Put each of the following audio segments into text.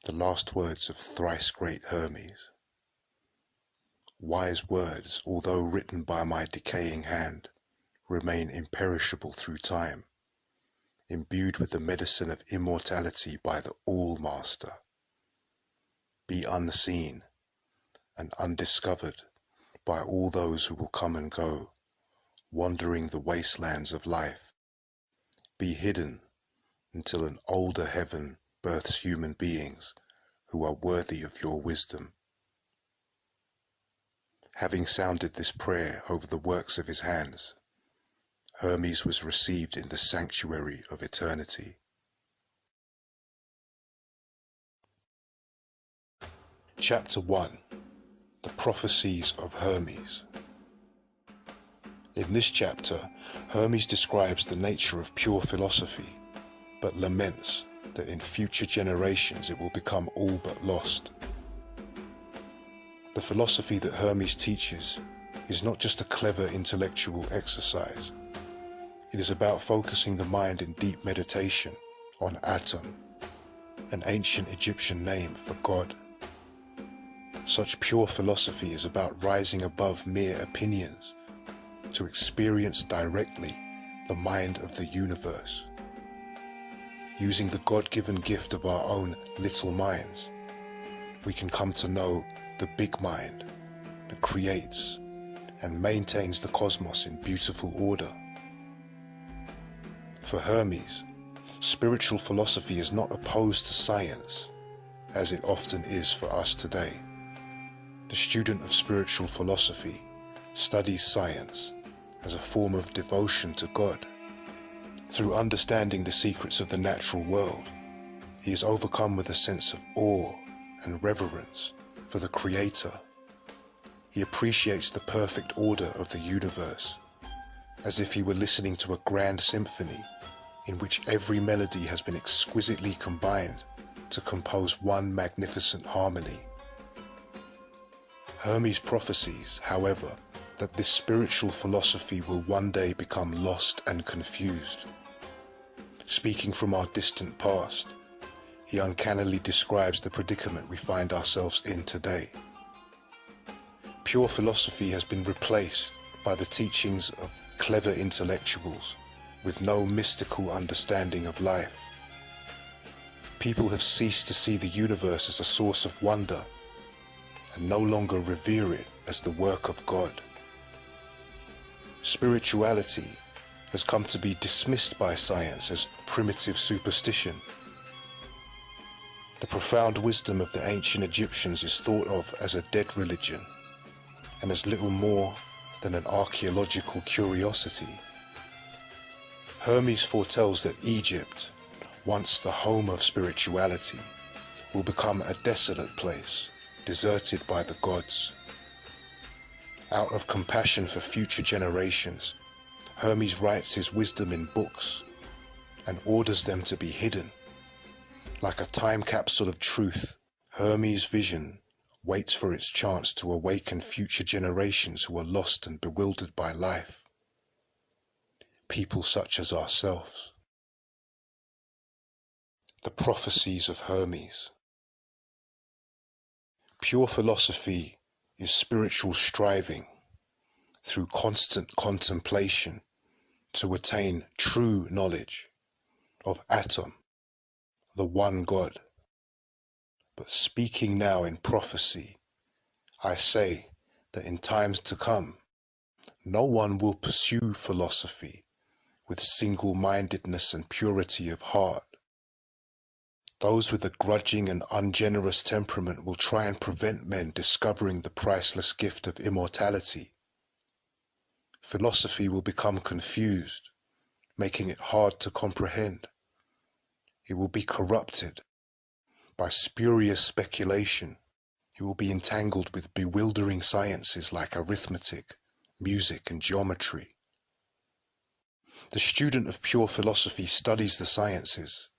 The last words of thrice great Hermes. Wise words, although written by my decaying hand, remain imperishable through time, imbued with the medicine of immortality by the All-Master. Be unseen and undiscovered by all those who will come and go, wandering the wastelands of life. Be hidden until an older heaven births human beings who are worthy of your wisdom. Having sounded this prayer over the works of his hands, Hermes was received in the sanctuary of eternity. Chapter 1. The Prophecies of Hermes. In this chapter, Hermes describes the nature of pure philosophy, but laments that in future generations it will become all but lost. The philosophy that Hermes teaches is not just a clever intellectual exercise. It is about focusing the mind in deep meditation on Atum, an ancient Egyptian name for God. Such pure philosophy is about rising above mere opinions to experience directly the mind of the universe. Using the God-given gift of our own little minds, we can come to know the big mind that creates and maintains the cosmos in beautiful order. For Hermes, spiritual philosophy is not opposed to science, as it often is for us today. The student of spiritual philosophy studies science as a form of devotion to God. Through understanding the secrets of the natural world, he is overcome with a sense of awe and reverence for the Creator. He appreciates the perfect order of the universe, as if he were listening to a grand symphony in which every melody has been exquisitely combined to compose one magnificent harmony. Hermes prophesies, however, that this spiritual philosophy will one day become lost and confused. Speaking from our distant past, he uncannily describes the predicament we find ourselves in today. Pure philosophy has been replaced by the teachings of clever intellectuals with no mystical understanding of life. People have ceased to see the universe as a source of wonder and no longer revere it as the work of God. Spirituality has come to be dismissed by science as primitive superstition. The profound wisdom of the ancient Egyptians is thought of as a dead religion and as little more than an archaeological curiosity. Hermes foretells that Egypt, once the home of spirituality, will become a desolate place, deserted by the gods. Out of compassion for future generations, Hermes writes his wisdom in books and orders them to be hidden. Like a time capsule of truth, Hermes' vision waits for its chance to awaken future generations who are lost and bewildered by life. People such as ourselves. The Prophecies of Hermes. Pure philosophy is spiritual striving through constant contemplation to attain true knowledge of Atum, the one God. But speaking now in prophecy, I say that in times to come, no one will pursue philosophy with single-mindedness and purity of heart. Those with a grudging and ungenerous temperament will try and prevent men discovering the priceless gift of immortality. Philosophy will become confused, making it hard to comprehend. It will be corrupted by spurious speculation. It will be entangled with bewildering sciences like arithmetic, music, and geometry. The student of pure philosophy studies the sciences,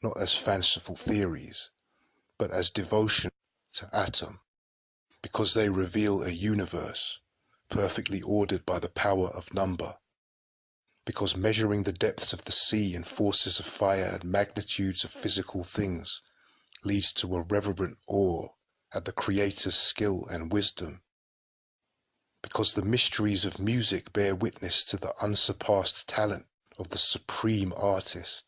not as fanciful theories, but as devotion to Atum, because they reveal a universe perfectly ordered by the power of number, because measuring the depths of the sea and forces of fire and magnitudes of physical things leads to a reverent awe at the Creator's skill and wisdom, because the mysteries of music bear witness to the unsurpassed talent of the supreme artist,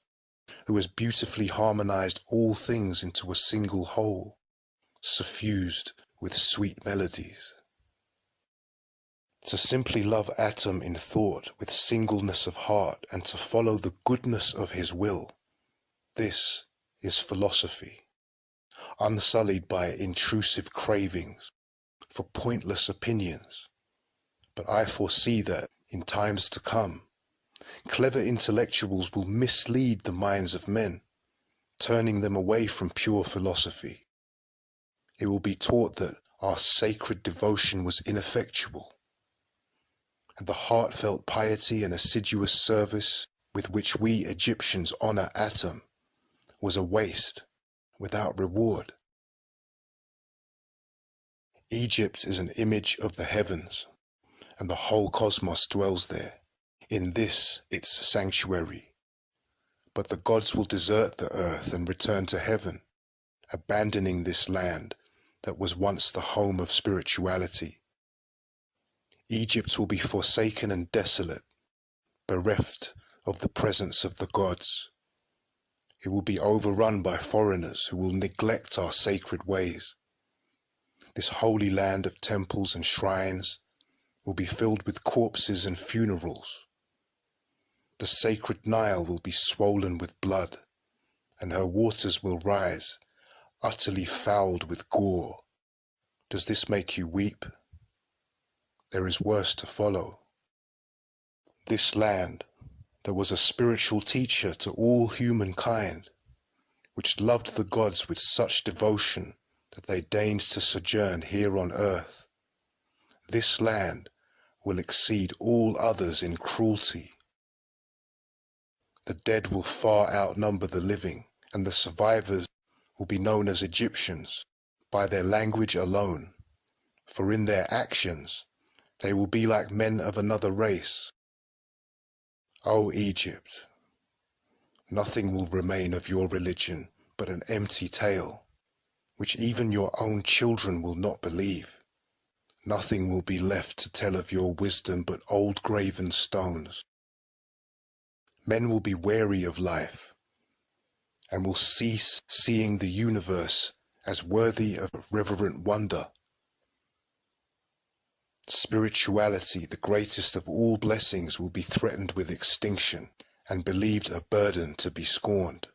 who has beautifully harmonized all things into a single whole, suffused with sweet melodies. To simply love Atom in thought with singleness of heart and to follow the goodness of his will, this is philosophy, unsullied by intrusive cravings for pointless opinions. But I foresee that, in times to come, clever intellectuals will mislead the minds of men, turning them away from pure philosophy. It will be taught that our sacred devotion was ineffectual, and the heartfelt piety and assiduous service with which we Egyptians honor Atom was a waste, without reward. Egypt is an image of the heavens, and the whole cosmos dwells there, in this its sanctuary. But the gods will desert the earth and return to heaven, abandoning this land that was once the home of spirituality. Egypt will be forsaken and desolate, bereft of the presence of the gods. It will be overrun by foreigners who will neglect our sacred ways. This holy land of temples and shrines will be filled with corpses and funerals. The sacred Nile will be swollen with blood, and her waters will rise, utterly fouled with gore. Does this make you weep? There is worse to follow. This land, that was a spiritual teacher to all humankind, which loved the gods with such devotion that they deigned to sojourn here on earth, this land will exceed all others in cruelty. The dead will far outnumber the living, and the survivors will be known as Egyptians by their language alone, for in their actions they will be like men of another race. O Egypt, nothing will remain of your religion but an empty tale, which even your own children will not believe. Nothing will be left to tell of your wisdom but old graven stones. Men will be weary of life, and will cease seeing the universe as worthy of reverent wonder. Spirituality, the greatest of all blessings, will be threatened with extinction and believed a burden to be scorned.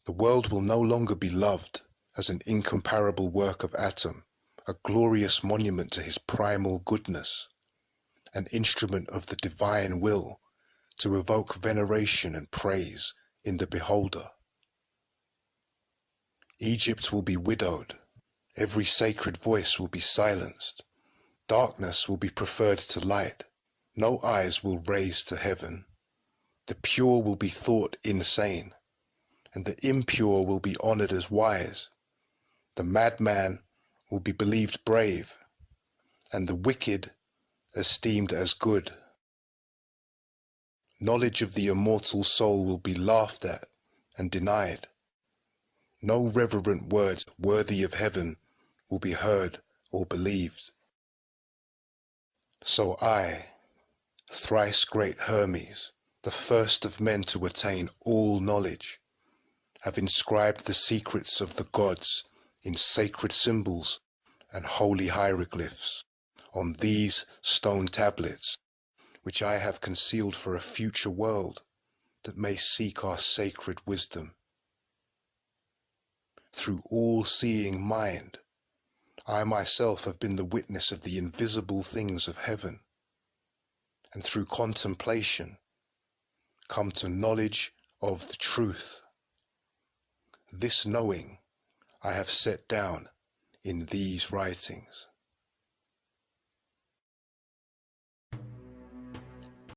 The world will no longer be loved as an incomparable work of Atom, a glorious monument to his primal goodness, an instrument of the divine will to evoke veneration and praise in the beholder. Egypt will be widowed. Every sacred voice will be silenced. Darkness will be preferred to light. No eyes will raise to heaven. The pure will be thought insane, and the impure will be honored as wise. The madman will be believed brave, and the wicked esteemed as good. Knowledge of the immortal soul will be laughed at and denied. No reverent words worthy of heaven will be heard or believed. So I, thrice great Hermes, the first of men to attain all knowledge, have inscribed the secrets of the gods in sacred symbols and holy hieroglyphs on these stone tablets, which I have concealed for a future world that may seek our sacred wisdom. Through all-seeing mind, I myself have been the witness of the invisible things of heaven, and through contemplation come to knowledge of the truth. This knowing I have set down in these writings.